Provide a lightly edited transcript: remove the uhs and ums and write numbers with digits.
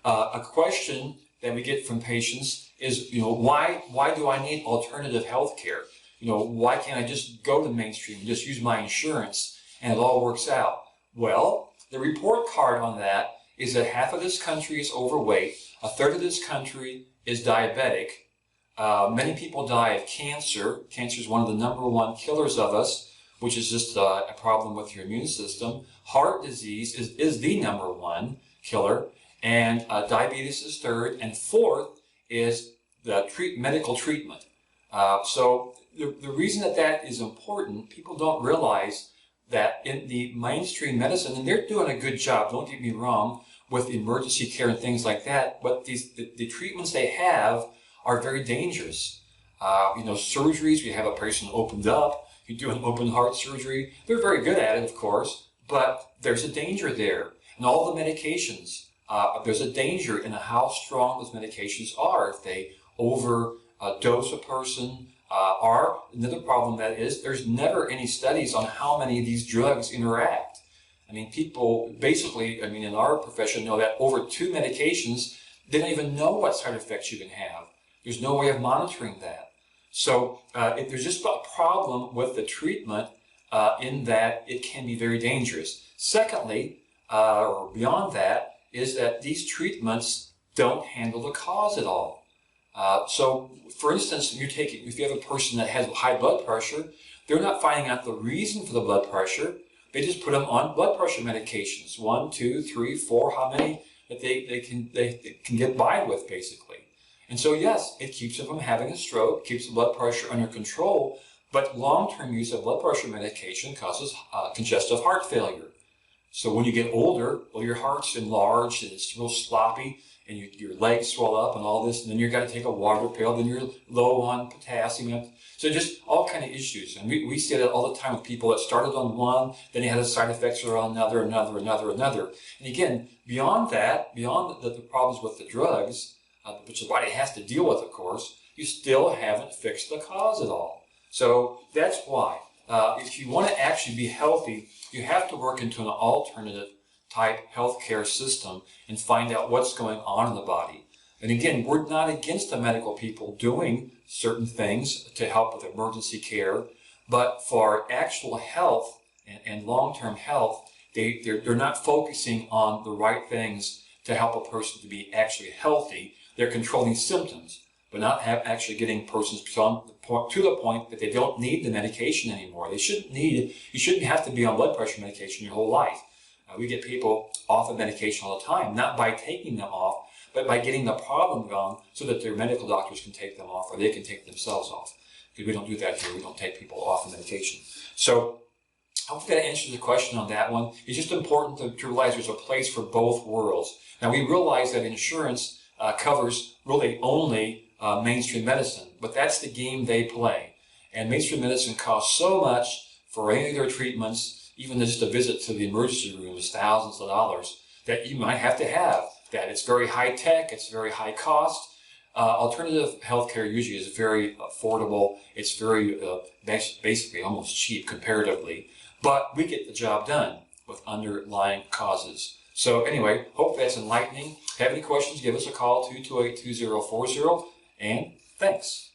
A question that we get from patients is, why do I need alternative health care? Why can't I just go to mainstream and just use my insurance and it all works out? Well, the report card on that is that half of this country is overweight, a third of this country is diabetic. Many people die of cancer. Cancer is one of the #1 killers of us, which is just a problem with your immune system. Heart disease is the #1 killer, and diabetes is third, and fourth is the medical treatment. So the reason that is important, people don't realize that in the mainstream medicine, and they're doing a good job, don't get me wrong, with emergency care and things like that, but the treatments they have are very dangerous. Surgeries, we have a person opened up, you do an open heart surgery, they're very good at it, of course, but there's a danger there. And all the medications, there's a danger in how strong those medications are. If they overdose a person, or another problem that is, there's never any studies on how many of these drugs interact. I mean, people basically, in our profession know that over 2 medications, they don't even know what side effects you can have. There's no way of monitoring that. So there's just a problem with the treatment in that it can be very dangerous. Secondly, or beyond that, is that these treatments don't handle the cause at all. So, for instance, if you have a person that has high blood pressure, they're not finding out the reason for the blood pressure. They just put them on blood pressure medications, 1, 2, 3, 4, how many that they can get by with, basically. And so, yes, it keeps them from having a stroke, keeps the blood pressure under control, but long-term use of blood pressure medication causes congestive heart failure. So when you get older, well, your heart's enlarged and it's real sloppy, and your legs swell up and all this, and then you've got to take a water pill, then you're low on potassium. So just all kind of issues. And we see that all the time with people that started on one, then they had the side effects are on another. And again, beyond that, beyond the problems with the drugs, which the body has to deal with, of course, you still haven't fixed the cause at all. So that's why. If you want to actually be healthy, you have to work into an alternative type healthcare system and find out what's going on in the body. And again, we're not against the medical people doing certain things to help with emergency care, but for actual health and long-term health, they're not focusing on the right things to help a person to be actually healthy. They're controlling symptoms, but not actually getting persons to the point that they don't need the medication anymore. You shouldn't have to be on blood pressure medication your whole life. We get people off of medication all the time, not by taking them off, but by getting the problem gone so that their medical doctors can take them off or they can take themselves off. Because we don't do that here. We don't take people off of medication. So hopefully that answers the question on that one. It's just important to realize there's a place for both worlds. Now we realize that insurance covers really only mainstream medicine, but that's the game they play. And mainstream medicine costs so much for any of their treatments, even just a visit to the emergency room is thousands of dollars, that you might have to have that. It's very high tech, it's very high cost. Alternative healthcare usually is very affordable. It's very basically almost cheap comparatively, but we get the job done with underlying causes. So anyway, hope that's enlightening. If you have any questions, give us a call, 228-2040, and thanks.